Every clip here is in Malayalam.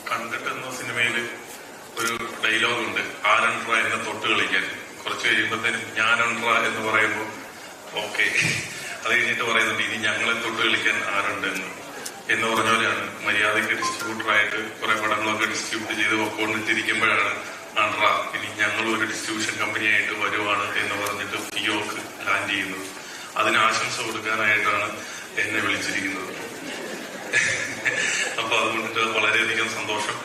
കണ്ടിട്ട് എന്ന സിനിമയിൽ ഒരു ഡയലോഗുണ്ട്, ആരണ്ട്ര എന്നെ തൊട്ട് കളിക്കാൻ. കുറച്ച് കഴിയുമ്പോഴത്തേനും ഞാനണ്ട്ര എന്ന് പറയുമ്പോൾ ഓക്കെ, അത് കഴിഞ്ഞിട്ട് പറയുന്നുണ്ട് ഇനി ഞങ്ങളെ തൊട്ട് കളിക്കാൻ ആരുണ്ട് എന്ന് പറഞ്ഞ പോലെയാണ്. മര്യാദയ്ക്ക് ഡിസ്ട്രിബ്യൂട്ടറായിട്ട് കുറെ പടങ്ങളൊക്കെ ഡിസ്ട്രിബ്യൂട്ട് ചെയ്ത് പൊക്കോണ്ടിട്ടിരിക്കുമ്പോഴാണ് ആണ്ട്ര ഇനി ഞങ്ങളും ഒരു ഡിസ്ട്രിബ്യൂഷൻ കമ്പനിയായിട്ട് വരുവാണ് എന്ന് പറഞ്ഞിട്ട് ഫിയോക്ക് ലാൻഡ് ചെയ്യുന്നത്. അതിന് ആശംസ കൊടുക്കാനായിട്ടാണ് എന്നെ വിളിച്ചിരിക്കുന്നത്. അപ്പൊ അതുകൊണ്ടിട്ട് വളരെയധികം സന്തോഷം.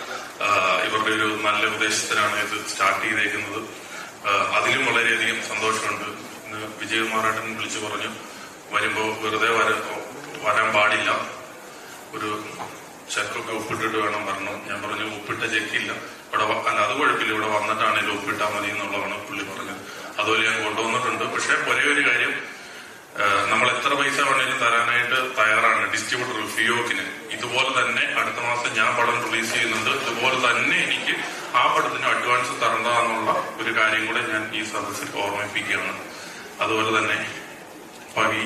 ഇവരുടെ ഒരു നല്ല ഉദ്ദേശത്തിലാണ് ഇത് സ്റ്റാർട്ട് ചെയ്തേക്കുന്നത്. അതിലും വളരെയധികം സന്തോഷമുണ്ട്. ഇന്ന് വിജയകുമാറേട്ടൻ വിളിച്ചു പറഞ്ഞു വരുമ്പോ വെറുതെ വരാൻ പാടില്ല, ഒരു ചെക്കൊക്കെ ഒപ്പിട്ടിട്ട് വേണം പറഞ്ഞു. ഞാൻ പറഞ്ഞു ഒപ്പിട്ട ചെക്കില്ല ഇവിടെ, അല്ല അത് കുഴപ്പമില്ല, ഇവിടെ വന്നിട്ടാണെങ്കിലും ഒപ്പിട്ടാൽ മതി എന്നുള്ളതാണ് പുള്ളി പറഞ്ഞത്. അതുപോലെ ഞാൻ കൊണ്ടുവന്നിട്ടുണ്ട്. പക്ഷെ ഒരേ ഒരു കാര്യം, നമ്മൾ എത്ര പൈസ വേണമെങ്കിലും തരാനായിട്ട് തയ്യാറാണ് ഡിസ്ട്രിബ്യൂട്ടർ ഫിയോക്കിന്. ഇതുപോലെ തന്നെ അടുത്ത മാസം ഞാൻ പടം റിലീസ് ചെയ്യുന്നുണ്ട്. ഇതുപോലെ തന്നെ എനിക്ക് ആ പടത്തിന് അഡ്വാൻസ് തരണ്ടെന്നുള്ള ഒരു കാര്യം കൂടെ ഞാൻ ഈ സദസ്സിൽ ഓർമ്മിപ്പിക്കുകയാണ്. അതുപോലെ തന്നെ പവി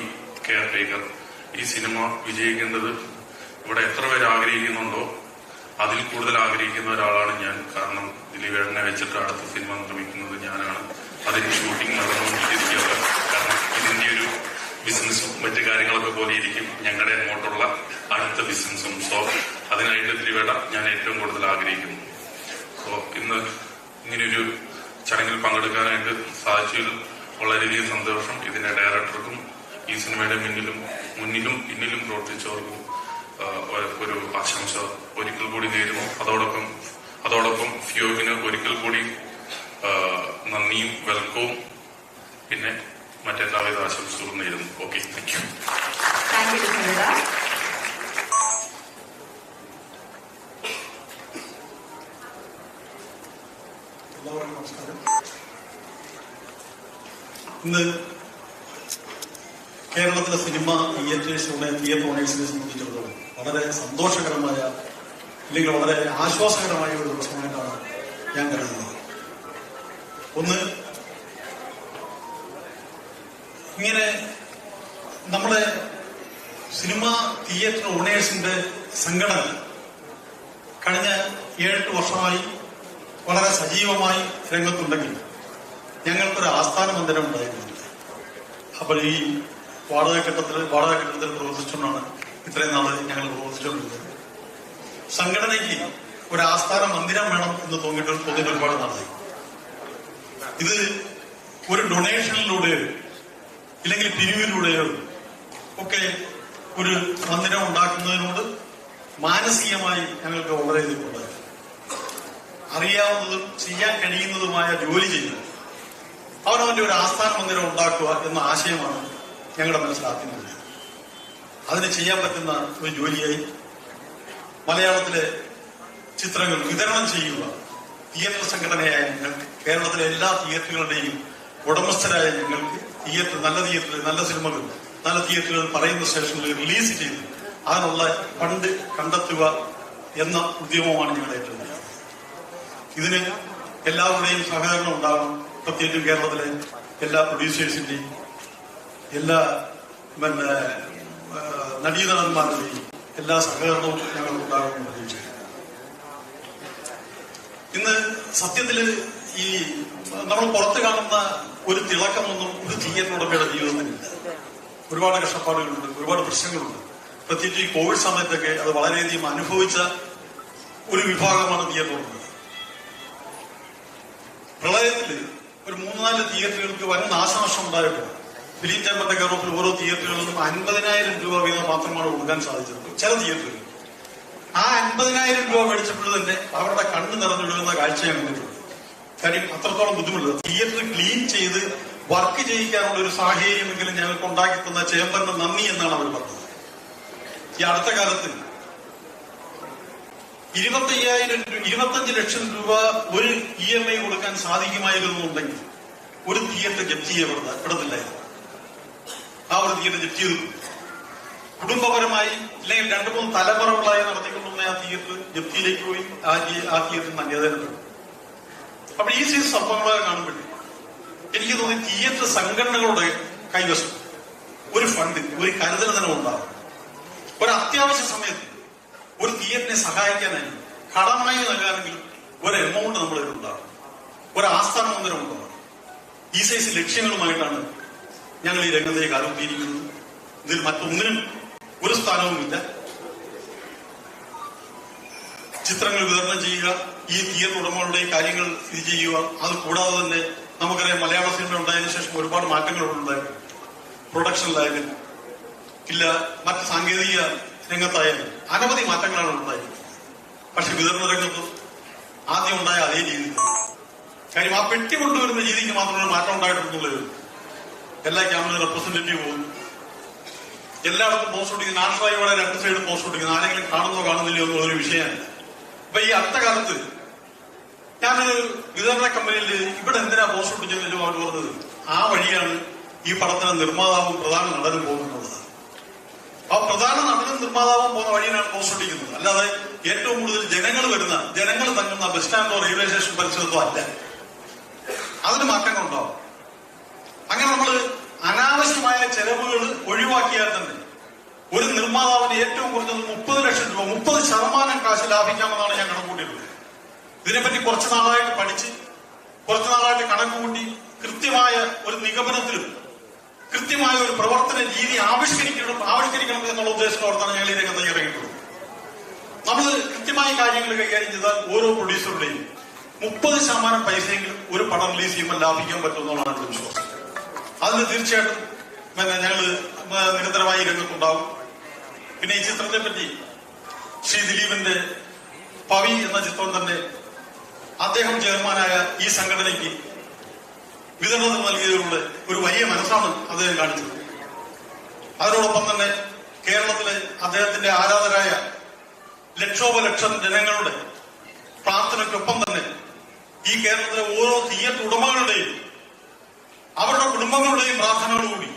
കെയർ ടേക്കർ, ഈ സിനിമ വിജയിക്കേണ്ടത് ഇവിടെ എത്ര പേര് ആഗ്രഹിക്കുന്നുണ്ടോ അതിൽ കൂടുതൽ ആഗ്രഹിക്കുന്ന ഒരാളാണ് ഞാൻ. കാരണം ദിലീപേട്ടനെ വെച്ചിട്ട് അടുത്ത സിനിമ നിർമ്മിക്കുന്നത് ഞാനാണ്. അതിന് ഷൂട്ടിംഗ് നടന്നുകൊണ്ടിരിക്കുകയാണ്. കാരണം ഇതിന്റെ ഒരു ബിസിനസ്സും മറ്റു കാര്യങ്ങളൊക്കെ പോലെ ഇരിക്കും ഞങ്ങളുടെ അങ്ങോട്ടുള്ള അടുത്ത ബിസിനസ്സും. സോ അതിനായിട്ട് ദിലീപേട്ട ഞാൻ ഏറ്റവും കൂടുതൽ ആഗ്രഹിക്കുന്നു. സോ ഇന്ന് ഇങ്ങനെയൊരു ചടങ്ങിൽ പങ്കെടുക്കാനായിട്ട് സാധിച്ചതിൽ വളരെയധികം സന്തോഷം. ഇതിന്റെ ഡയറക്ടർക്കും ഈ സിനിമയുടെ മുന്നിലും പിന്നിലും പ്രവർത്തിച്ചവർക്കും ഒരു ആശംസ ഒരിക്കൽ കൂടി നേരുന്നു. അതോടൊപ്പം ഫിയോക്കിന് ഒരിക്കൽ കൂടി നന്ദിയും വെൽക്കവും പിന്നെ മറ്റെല്ലാവിധ ആശംസകളും നേരുന്നു. Okay, thank you. എല്ലാവർക്കും നമസ്കാരം. ഇന്ന് കേരളത്തിലെ സിനിമ തിയേറ്റർ ഓണേഴ്സിനെ സംബന്ധിച്ചിടത്തോളം വളരെ സന്തോഷകരമായ അല്ലെങ്കിൽ വളരെ ആശ്വാസകരമായ ഒരു ദിവസമായിട്ടാണ് ഞാൻ കരുതുന്നത്. ഒന്ന്, ഇങ്ങനെ നമ്മുടെ സിനിമ തിയേറ്റർ ഓണേഴ്സിന്റെ സംഘടന കഴിഞ്ഞ 7-8 വർഷമായി വളരെ സജീവമായി രംഗത്തുണ്ടെങ്കിൽ ഞങ്ങൾക്കൊരു ആസ്ഥാന മന്ദിരം ഉണ്ടായിരുന്നില്ല. അപ്പോൾ ഈ വാടക കെട്ടിടത്തിൽ പ്രവർത്തിച്ചുകൊണ്ടാണ് ഇത്രയും നാള് ഞങ്ങൾ പ്രവർത്തിച്ചുകൊണ്ടിരുന്നത്. സംഘടനയ്ക്ക് ഒരു ആസ്ഥാന മന്ദിരം വേണം എന്ന് തോന്നിയിട്ട് ഒരുപാട് നാളായി. ഇത് ഒരു ഡൊണേഷനിലൂടെയോ ഇല്ലെങ്കിൽ പിരിവിലൂടെയോ ഒക്കെ ഒരു മന്ദിരം ഉണ്ടാക്കുന്നതിനോട് മാനസികമായി ഞങ്ങൾക്ക് വളരെ എതിർപ്പുണ്ടായി. അറിയാവുന്നതും ചെയ്യാൻ കഴിയുന്നതുമായ ജോലി ചെയ്യുക, അവനവന്റെ ഒരു ആസ്ഥാന മന്ദിരം ഉണ്ടാക്കുക എന്ന ആശയമാണ് ഞങ്ങളുടെ മനസ്സിലാക്കുന്നത്. അതിന് ചെയ്യാൻ പറ്റുന്ന ഒരു ജോലിയായി മലയാളത്തിലെ ചിത്രങ്ങൾ വിതരണം ചെയ്യുക തിയേറ്റർ സംഘടനയായ ഞങ്ങൾക്ക്, കേരളത്തിലെ എല്ലാ തിയേറ്ററുകളുടെയും ഉടമസ്ഥരായ ഞങ്ങൾക്ക് നല്ല തിയേറ്റർ, നല്ല സിനിമകൾ നല്ല തിയേറ്ററുകൾ പറയുന്ന സ്റ്റേഷനിൽ റിലീസ് ചെയ്ത് അതിനുള്ള ഫണ്ട് കണ്ടെത്തുക എന്ന ഉദ്യമമാണ് ഞങ്ങൾ ഏറ്റവും വലിയ. ഇതിന് എല്ലാവരുടെയും സഹകരണം ഉണ്ടാകണം. പ്രത്യേകിച്ചും കേരളത്തിലെ എല്ലാ പ്രൊഡ്യൂസേഴ്സിന്റെയും എല്ലാ നടീനടന്മാരുടെയും എല്ലാ സഹകരണവും ഞങ്ങൾക്ക് ഉണ്ടാകുമെന്ന് പ്രതീക്ഷിക്കുന്നു. ഇന്ന് സത്യത്തില് ഈ നമ്മൾ പുറത്ത് കാണുന്ന ഒരു തിളക്കമൊന്നും ഒരു തിയേറ്റർ ഉടമയുടെ ജീവിതത്തിലില്ല. ഒരുപാട് കഷ്ടപ്പാടുകളുണ്ട്, ഒരുപാട് പ്രശ്നങ്ങളുണ്ട്. പ്രത്യേകിച്ച് ഈ കോവിഡ് സമയത്തൊക്കെ അത് വളരെയധികം അനുഭവിച്ച ഒരു വിഭാഗമാണ് തിയേറ്റർ ഉടമ. പ്രളയത്തില് ഒരു 3-4 തിയേറ്ററുകൾക്ക് വൻ നാശനഷ്ടം ഉണ്ടായപ്പോൾ ഫിലിം ചേംബറിന്റെ കെയർഓഫിൽ ഓരോ തിയേറ്ററുകളിലും 50,000 രൂപ വീതം മാത്രമാണ് കൊടുക്കാൻ സാധിച്ചത്. ചില തിയേറ്ററുകൾ ആ 50,000 രൂപ മേടിച്ചപ്പോൾ തന്നെ അവരുടെ കണ്ണ് നിറഞ്ഞൊഴുകുന്ന കാഴ്ച ഞാൻ കണ്ടിട്ടുണ്ട്. കാര്യം അത്രത്തോളം ബുദ്ധിമുട്ടുള്ളത്. തിയേറ്റർ ക്ലീൻ ചെയ്ത് വർക്ക് ചെയ്യിക്കാനുള്ള ഒരു സാഹചര്യമെങ്കിലും ഞങ്ങൾക്ക് ഉണ്ടാക്കി തന്ന ചേംബറിന് നന്ദി എന്നാണ് അവർ പറഞ്ഞത്. ഈ അടുത്ത കാലത്ത് 25 ലക്ഷം രൂപ ഒരു EMI കൊടുക്കാൻ സാധിക്കുമായിരുന്നുണ്ടെങ്കിൽ ഒരു തിയേറ്റർ ജപ്തി ചെയ്യപ്പെടത്തില്ലായിരുന്നു. ആ ഒരു തിയേറ്റർ ജപ്തി ചെയ്തു. കുടുംബപരമായി അല്ലെങ്കിൽ 2-3 തലമുറകളായി നടത്തിക്കൊണ്ടുവന്ന ആ തിയേറ്റർ ജപ്തിയിലേക്ക് പോയി. ആ തിയേറ്ററിന് അന്യതനപ്പെട്ടു. അപ്പൊ ഈ സംഭവങ്ങളെ കാണുമ്പോൾ എനിക്ക് തോന്നി തിയേറ്റർ സംഘടനകളുടെ കൈവശം ഒരു ഫണ്ട്, ഒരു കരുതൽ തന്നെ ഉണ്ടാകും. ഒരു അത്യാവശ്യ സമയത്ത് ഒരു തിയേറ്ററിനെ സഹായിക്കാനായി കടമായി നൽകാനെങ്കിലും ഒരു എമൗണ്ട് നമ്മളിൽ ഉണ്ടാകും, ഒരു ആസ്ഥാന മന്ദിരം ഉണ്ടാകും. ഈ സൈസ് ലക്ഷ്യങ്ങളുമായിട്ടാണ് ഞങ്ങൾ ഈ രംഗത്തേക്ക് ആരംഭിച്ചിരിക്കുന്നത്. ഇതിൽ മറ്റൊന്നിനും ഒരു സ്ഥാനവുമില്ല. ചിത്രങ്ങൾ വിതരണം ചെയ്യുക, ഈ തിയേറ്റർ ഉടമകളുടെ കാര്യങ്ങൾ ഇത് ചെയ്യുക. അത് കൂടാതെ തന്നെ നമുക്കറിയാം, മലയാള സിനിമ ഉണ്ടായതിനു ശേഷം ഒരുപാട് മാറ്റങ്ങൾ ഉണ്ടായിരുന്നു. പ്രൊഡക്ഷനിലായാലും ഇല്ല, മറ്റ് സാങ്കേതിക രംഗത്തായാലും അനവധി മാറ്റങ്ങളാണ് ഉണ്ടായിരുന്നത്. പക്ഷെ വിതരണ രംഗത്ത് ആദ്യം ഉണ്ടായ അതേ രീതി. കാര്യം ആ പെട്ടി കൊണ്ടുവരുന്ന രീതിക്ക് മാത്രമേ മാറ്റം ഉണ്ടായിട്ടുള്ളത്. എല്ലാ ക്യാമറ റെപ്രസെന്റേറ്റീവ് പോകുന്നു, എല്ലായിടത്തും പോസ്റ്റ് ഒട്ടിക്കുന്നു. നാഷണൽ ഹൈവേയുടെ 2 സൈഡ് പോസ്റ്റ് ഒട്ടിക്കുന്നു. ആരെങ്കിലും കാണുന്നോ കാണുന്നില്ലയോ എന്നുള്ളൊരു വിഷയമല്ല. അപ്പൊ ഈ അടുത്ത കാലത്ത് ഞാനൊരു വിതരണ കമ്പനിയിൽ ഇവിടെ എന്തിനാ പോസ്റ്റ് ഒട്ടിച്ചെന്ന് അവർ പറഞ്ഞത്, ആ വഴിയാണ് ഈ പടത്തിന് നിർമ്മാതാവും പ്രധാന നടനും പോകുന്നുള്ളത്. ആ പ്രധാന നടനും നിർമ്മാതാവും പോകുന്ന വഴിയാണ് പോസ്റ്റ് ഒട്ടിക്കുന്നത്. അല്ലാതെ ഏറ്റവും കൂടുതൽ ജനങ്ങൾ തങ്ങുന്ന ബസ് സ്റ്റാൻഡോ റെയിൽവേ സ്റ്റേഷൻ പരിസരത്തോ അല്ല. അതിന് മാറ്റങ്ങളുണ്ടാവും. അങ്ങനെ നമ്മൾ അനാവശ്യമായ ചെലവുകൾ ഒഴിവാക്കിയാൽ തന്നെ ഒരു നിർമ്മാതാവിന് ഏറ്റവും കുറഞ്ഞത് 30 ലക്ഷം രൂപ 30% കാശ് ലാഭിക്കാമെന്നാണ് ഞാൻ കണക്കുകൂട്ടിയിട്ടുള്ളത്. ഇതിനെപ്പറ്റി കുറച്ചു നാളായിട്ട് പഠിച്ച്, കുറച്ചു നാളായിട്ട് കണക്കുകൂട്ടി കൃത്യമായ ഒരു നിഗമനത്തിലും കൃത്യമായ ഒരു പ്രവർത്തന രീതി ആവിഷ്കരിക്കണം എന്നുള്ള ഉദ്ദേശത്തോടെയാണ് ഞങ്ങൾ ഈ രംഗത്ത് ഇറങ്ങിയിട്ടുള്ളത്. നമ്മൾ കൃത്യമായ കാര്യങ്ങൾ കൈകാര്യം ചെയ്താൽ ഓരോ പ്രൊഡ്യൂസറുടെയും 30% പൈസയെങ്കിലും ഒരു പടം റിലീസ് ചെയ്യുമ്പോൾ ലാഭിക്കാൻ പറ്റുമെന്നുള്ളതാണ് എന്റെ വിശ്വാസം. അതിന് തീർച്ചയായിട്ടും ഞങ്ങൾ നിരന്തരമായി രംഗത്തുണ്ടാവും. പിന്നെ ഈ ചിത്രത്തെ പറ്റി ശ്രീ ദിലീപിന്റെ പവി എന്ന ചിത്രം തന്നെ അദ്ദേഹം ചെയർമാനായ ഈ സംഘടനയ്ക്ക് വിതരണത്തിൽ നൽകിയതിലൂടെ ഒരു വലിയ മനസ്സാണ് അദ്ദേഹം കാണിച്ചത്. അതിനോടൊപ്പം തന്നെ കേരളത്തിലെ അദ്ദേഹത്തിന്റെ ആരാധകരായ ലക്ഷോപലക്ഷം ജനങ്ങളുടെ പ്രാർത്ഥനയ്ക്കൊപ്പം തന്നെ ഈ കേരളത്തിലെ ഓരോ തിയേറ്റർ ഉടമകളുടെയും അവരുടെ കുടുംബങ്ങളുടെയും പ്രാർത്ഥനകളോടുകൂടി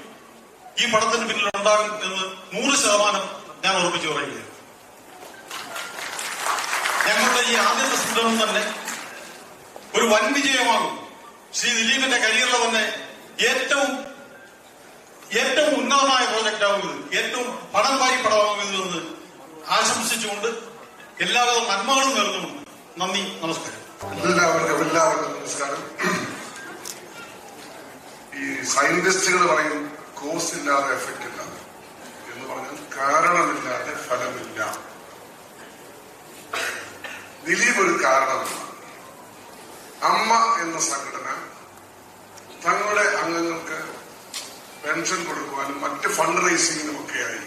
ഈ പടത്തിന് പിന്നിൽ ഉണ്ടാകും എന്ന് 100% ഞാൻ ഉറപ്പിച്ചു പറയുകയാണ്. ഞങ്ങളുടെ ഈ ആദ്യത്തെ സംരംഭം തന്നെ ഒരു വൻ വിജയമാകും. ശ്രീ ദിലീപിന്റെ കരിയറിലെ തന്നെ ഏറ്റവും ഉന്നതമായ പ്രോജക്റ്റ് ആകുന്നത്, ഏറ്റവും പണം വാരി പടമാകുന്നതെന്ന് ആശംസിച്ചുകൊണ്ട് എല്ലാവിധ നന്മകളും നേർന്നുകൊണ്ട് നന്ദി, നമസ്കാരം. എല്ലാവർക്കും നമസ്കാരം. ഈ സയന്റിസ്റ്റുകൾ പറയും കോസ് ഇല്ലാതെ എഫക്റ്റ് ഇല്ലാതെ എന്ന് പറഞ്ഞാൽ കാരണമില്ലാതെ ഫലമില്ല. ദിലീപ് ഒരു കാരണമാണ്. അമ്മ എന്ന സംഘടന തങ്ങളുടെ അംഗങ്ങൾക്ക് പെൻഷൻ കൊടുക്കുവാനും മറ്റ് ഫണ്ട് റൈസിങ്ങിനും ഒക്കെയായി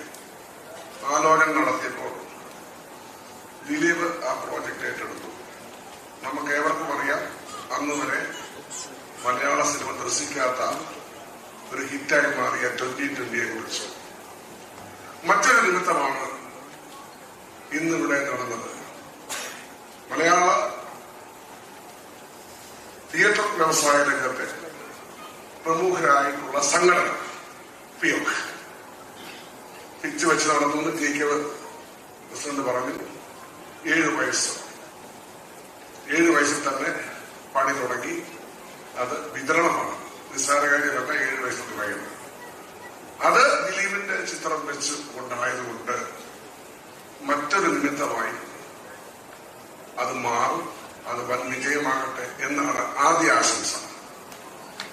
ആലോചന നടത്തിയപ്പോൾ ദിലീപ് ആ പ്രോജക്റ്റ് ഏറ്റെടുത്തു. നമുക്ക് ഏവർക്കും അറിയാം, അന്ന് വരെ മലയാള സിനിമ ദർശിക്കാത്ത ഒരു ഹിറ്റായി മാറിയ 2020യെ കുറിച്ച്. മറ്റൊരു നിമിത്തമാണ് ഇന്നിവിടെ നടന്നത്. മലയാള തിയേറ്റർ വ്യവസായ രംഗത്തെ പ്രമുഖരായിട്ടുള്ള സംഘടന പിയോക് പിച്ച് വെച്ച് നടന്നു. ജെ.കെ. പ്രസിഡന്റ് പറഞ്ഞു 7 വയസ്സിൽ തന്നെ പണി തുടങ്ങി. അത് വിതരണമാണ്, നിസ്സാര കാര്യമല്ല. 7 വയസ്സിൽ പറയുന്നത് അത് ദിലീപിന്റെ ചിത്രം വെച്ച് കൊണ്ടായതുകൊണ്ട് മറ്റൊരു നിമിത്തമായി അത് മാറും. അത് വൻ വിജയമാകട്ടെ എന്നാണ് ആദ്യ ആശംസ.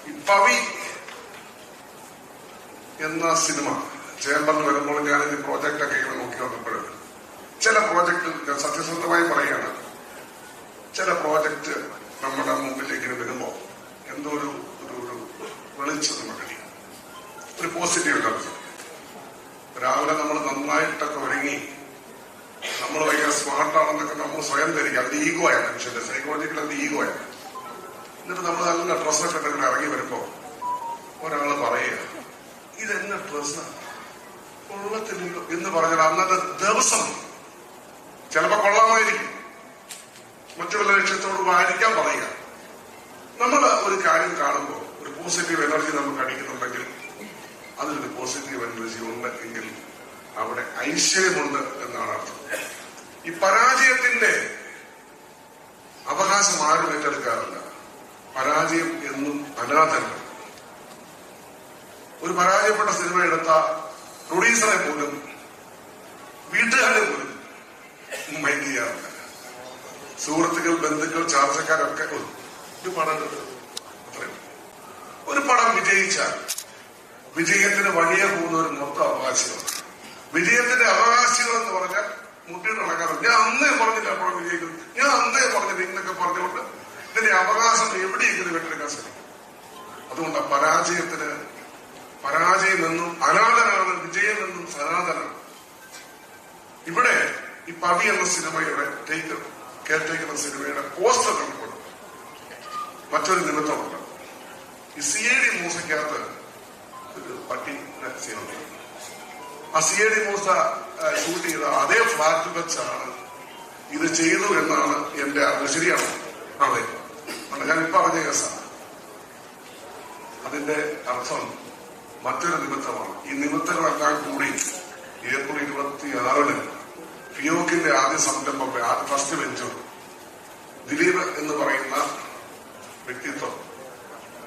ഈ പവി എന്ന സിനിമ ചേംബറിൽ വരുമ്പോൾ ഞാൻ ഈ പ്രോജക്റ്റൊക്കെ ഇങ്ങനെ നോക്കി വന്നപ്പോൾ ചില പ്രോജക്റ്റിൽ ഞാൻ സത്യസന്ധമായി പറയുകയാണ്, ചില പ്രോജക്റ്റ് നമ്മുടെ മുമ്പിലേക്ക് വരുമ്പോൾ എന്തോ ഒരു വെളിച്ചം നമുക്ക് ഒരു പോസിറ്റീവ് എനർജി. രാവിലെ നമ്മൾ നന്നായിട്ടൊക്കെ ഒരുങ്ങി നമ്മൾ ഭയങ്കര സ്മാർട്ടാണെന്നൊക്കെ നമ്മൾ സ്വയം ധരിക്കുക. അത് ഈഗോയാണ്, മനുഷ്യന്റെ സൈക്കോളജിക്കൽ അത് ഈഗോയാണ്. എന്നിട്ട് നമ്മൾ നല്ല ഡ്രസ്സൊക്കെ ഇങ്ങനെ ഇറങ്ങി വരുമ്പോ ഒരാള് പറയുക ഇതെന്ന ഡ്രസ്സാണ് കൊള്ളത്തില്ലല്ലോ എന്ന് പറഞ്ഞാൽ അന്നത്തെ ദിവസം ചിലപ്പോ കൊള്ളാമായിരിക്കും, മറ്റു വല്ല ലക്ഷ്യത്തോട് ആയിരിക്കാം പറയുക. നമ്മൾ ഒരു കാര്യം കാണുമ്പോൾ ഒരു പോസിറ്റീവ് എനർജി നമുക്ക് അടിക്കുന്നുണ്ടെങ്കിൽ അതിലൊരു പോസിറ്റീവ് എനർജി ഉണ്ട് എങ്കിൽ അവിടെ ഐശ്വര്യമുണ്ട് എന്നാണ് അർത്ഥം. ഈ പരാജയത്തിന്റെ അവകാശം ആരും ഏറ്റെടുക്കാറില്ല. പരാജയം എന്നും അനാഥല്ല. ഒരു പരാജയപ്പെട്ട സിനിമ എടുത്ത പ്രൊഡ്യൂസറെ പോലും വീട്ടുകാരെ പോലും സുഹൃത്തുക്കൾ, ബന്ധുക്കൾ, ചാർച്ചക്കാരൊക്കെ ഒരു പടം അത്രയും. ഒരു പടം വിജയിച്ചാൽ വിജയത്തിന് വഴിയെ പോകുന്ന ഒരു മൊത്തം അവകാശികൾ. വിജയത്തിന്റെ അവകാശികൾ എന്ന് പറഞ്ഞാൽ മുട്ടിട്ട് നടക്കാറുണ്ട്. ഞാൻ അന്നേ പറഞ്ഞില്ല പടം വിജയിക്കുന്നു, ഞാൻ അന്നേ പറഞ്ഞില്ല ഇന്നൊക്കെ പറഞ്ഞുകൊണ്ട് ഇതിന്റെ അവകാശം എവിടെയെങ്കിലും വെട്ടെടുക്കാൻ ശ്രമിക്കും. അതുകൊണ്ട് പരാജയം നിന്നും അനാഥനാണ്, വിജയം നിന്നും സനാതനാണ്. ഇവിടെ ഈ പവി എന്ന സിനിമയുടെ കെയർ ടേക്കർ എന്ന സിനിമയുടെ പോസ്റ്റർ കണ്ടുകൊണ്ട് മറ്റൊരു നിമിത്തമുണ്ട്. ഈ CID മൂസയ്ക്കകത്ത് ഒരു പട്ടി സീനുണ്ട്. ആ CID മൂസ ഷൂട്ട് ചെയ്ത അതേ ഫ്ലാറ്റിൽ വെച്ചാണ് ഇത് ചെയ്തു എന്നാണ് എന്റെ അറിവ്. ശരിയാണോ? അതെ, ഞാനിപ്പോ പറഞ്ഞ കേസാണ്. അതിന്റെ അർത്ഥം മറ്റൊരു നിമിത്തമാണ്. ഈ നിമിത്തങ്ങളെല്ലാം കൂടി ഏപ്രിൽ 26-ന് ഫിയോക്കിന്റെ ആദ്യ സംരംഭം, ഫസ്റ്റ് വെഞ്ചർ, ദിലീപ് എന്ന് പറയുന്ന വ്യക്തിത്വം.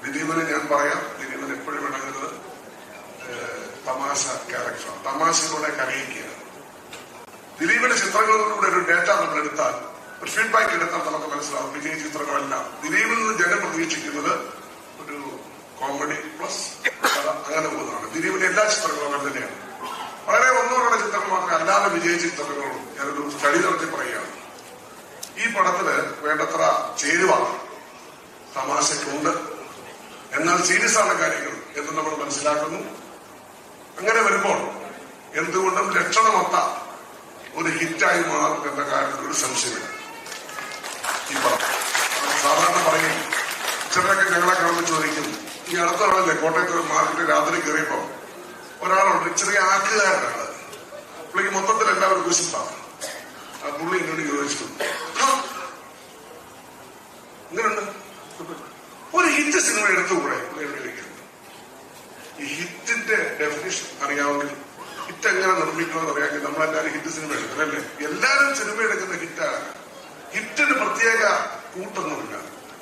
ദിലീപിനെ ഞാൻ പറയാം, ദിലീപിന് എപ്പോഴും ഇടങ്ങുന്നത് തമാശ ക്യാരക്ടറാണ്. തമാശയിലൂടെ കരയിക്കുക. ദിലീപിന്റെ ചിത്രങ്ങളിലൂടെ ഒരു ഡേറ്റ നമ്മൾ എടുത്താൽ, ഒരു ഫീഡ്ബാക്ക് എടുത്താൽ നമുക്ക് മനസ്സിലാവും വിജയ ചിത്രങ്ങളെല്ലാം ദിലീപിൽ നിന്ന് ജനം പ്രതീക്ഷിക്കുന്നത് ഒരു കോമഡി പ്ലസ് അങ്ങനെ പോകുന്നതാണ്. ദിലീപിന്റെ എല്ലാ ചിത്രങ്ങളും അങ്ങനെ തന്നെയാണ്. വളരെ ഒന്നോടെ ചിത്രങ്ങൾ മാത്രമേ അല്ലാതെ വിജയിച്ച ചിത്രങ്ങളും ഞാനൊരു സ്റ്റഡി നടത്തി പറയുകയാണ്. ഈ പടത്തില് വേണ്ടത്ര ചേരുവ തമാശയ്ക്കുണ്ട്, എന്നാൽ സീരിയസ് ആണ് കാര്യങ്ങൾ എന്ന് നമ്മൾ മനസ്സിലാക്കുന്നു. അങ്ങനെ വരുമ്പോൾ എന്തുകൊണ്ടും ലക്ഷണമൊത്ത ഒരു ഹിറ്റായി മാറും എന്ന കാര്യത്തിൽ ഒരു സംശയമില്ല. ഈ പടം സാധാരണ പറയും, ചിലരൊക്കെ ഞങ്ങളെ കാണുമ്പോൾ ചോദിക്കും, ഈ അടുത്താണല്ലേ കോട്ടയത്ത് മാർക്കറ്റ് രാത്രി കയറിയപ്പോ ഒരാളുണ്ട്, ചെറിയ ആക്കുകാരനാണ്, പുള്ളിക്ക് മൊത്തത്തിൽ എല്ലാവരും കുശിപ്പാണ്. ആ പുള്ളി എന്നോട് ചോദിച്ചു, ഇങ്ങനെയുണ്ട് ഒരു ഹിറ്റ് സിനിമ എടുത്തുകൂടെ? പുള്ളി എന്നോട് ചോദിക്കുന്നു. ഈ ഹിറ്റിന്റെ ഡെഫിനിഷൻ അറിയാമെങ്കിൽ, ഹിറ്റ് എങ്ങനെ നിർമ്മിക്കണമെന്ന് അറിയാമെങ്കിൽ നമ്മളെല്ലാവരും ഹിറ്റ് സിനിമ എടുക്കണല്ലേ. എല്ലാവരും സിനിമ എടുക്കുന്ന ഹിറ്റാണ്. ഹിറ്റിന് പ്രത്യേക കൂട്ടൊന്നുമില്ല.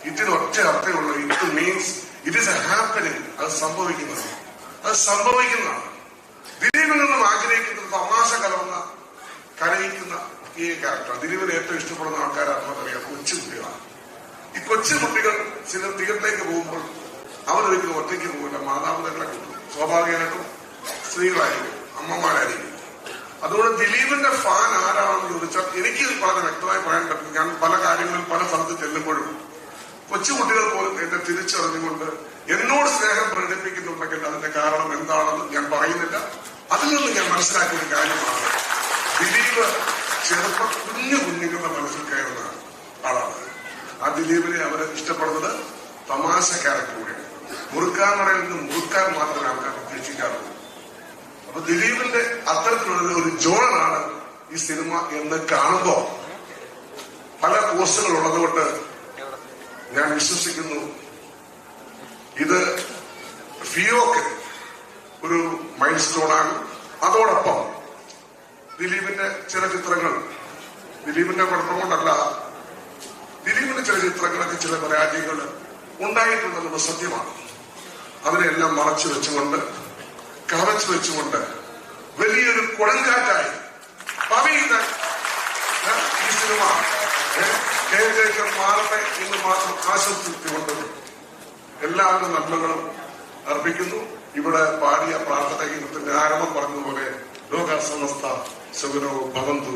ഹിറ്റിന് ഒറ്റ അർത്ഥമുള്ളൂ. Hit means it is a happening. അത് സംഭവിക്കുന്നതാണ്. ദിലീപിൽ നിന്നും ആഗ്രഹിക്കുന്നത് തമാശ കലർന്ന കരയിക്കുന്ന ഈ ക്യാരക്ടർ. ദിലീപിന് ഏറ്റവും ഇഷ്ടപ്പെടുന്ന ആൾക്കാരാണെന്നറിയാം കൊച്ചുകുട്ടികളാണ്. ഈ കൊച്ചുകുട്ടികൾ ചില തിയേറ്ററിലേക്ക് പോകുമ്പോൾ അവരൊരിക്കലും ഒറ്റയ്ക്ക് പോകില്ല, മാതാപിതാക്കളെ കിട്ടും. സ്വാഭാവികമായിട്ടും സ്ത്രീകളായിരിക്കും, അമ്മമാരായിരിക്കും. അതുകൊണ്ട് ദിലീപിന്റെ ഫാൻ ആരാണെന്ന് ചോദിച്ചാൽ എനിക്ക് വളരെ വ്യക്തമായി പറയാൻ പറ്റും. ഞാൻ പല കാര്യങ്ങളിൽ പല സ്ഥലത്ത് ചെല്ലുമ്പോഴും കൊച്ചുകുട്ടികൾ പോലും എന്നെ തിരിച്ചറിഞ്ഞുകൊണ്ട് എന്നോട് സ്നേഹം പ്രകടിപ്പിക്കുന്നുണ്ടെങ്കിൽ അതിന്റെ കാരണം എന്താണെന്ന് ഞാൻ പറയുന്നില്ല. അതിൽ നിന്ന് ഞാൻ മനസ്സിലാക്കിയ ഒരു കാര്യമാണ്, ദിലീപ് കുഞ്ഞുങ്ങളുടെ മനസ്സിൽ കയറുന്ന ആളാണ്. ആ ദിലീപിനെ അവരെ ഇഷ്ടപ്പെടുന്നത് തമാശ ക്യാരക്ടറിലൂടെയാണ്. മുറുക്കാൻ നടയിൽ നിന്ന് മുറുക്കാൻ മാത്രമേ ആൾക്കാർ പ്രതീക്ഷിക്കാറുള്ളൂ. അപ്പൊ ദിലീപിന്റെ അത്തരത്തിലുള്ള ഒരു ജോണാണ് ഈ സിനിമ എന്ന് കാണുമ്പോ പല കോഴ്സുകൾ ഉള്ളതുകൊണ്ട് ഞാൻ വിശ്വസിക്കുന്നു ഇത് ഫിയോക്ക് ഒരു മൈൽ സ്റ്റോണാണ്. അതോടൊപ്പം ദിലീപിന്റെ ചില ചിത്രങ്ങൾ, ദിലീപിന്റെ കുഴപ്പം കൊണ്ടല്ല, ദിലീപിന്റെ ചില ചിത്രങ്ങളൊക്കെ ചില പരാജയങ്ങൾ ഉണ്ടായിട്ടുണ്ടെന്നുള്ള സത്യമാണ്. അതിനെല്ലാം മറച്ചു വെച്ചുകൊണ്ട്, കവച്ചു വെച്ചുകൊണ്ട് വലിയൊരു കൊടുങ്കാറ്റായി പവിയുടെ ഈ സിനിമ കേരളത്തിലേക്ക് മാറട്ടെ എന്ന് മാത്രം ആശംസിച്ചുകൊണ്ട് എല്ലാവരും നന്മകളും അർപ്പിക്കുന്നു. ഇവിടെ പാടിയ പ്രാർത്ഥന ഗീതത്തിന്റെ ആരംഭം പറഞ്ഞതുപോലെ ലോക സമസ്ത സുഖനോ ഭവന്തു.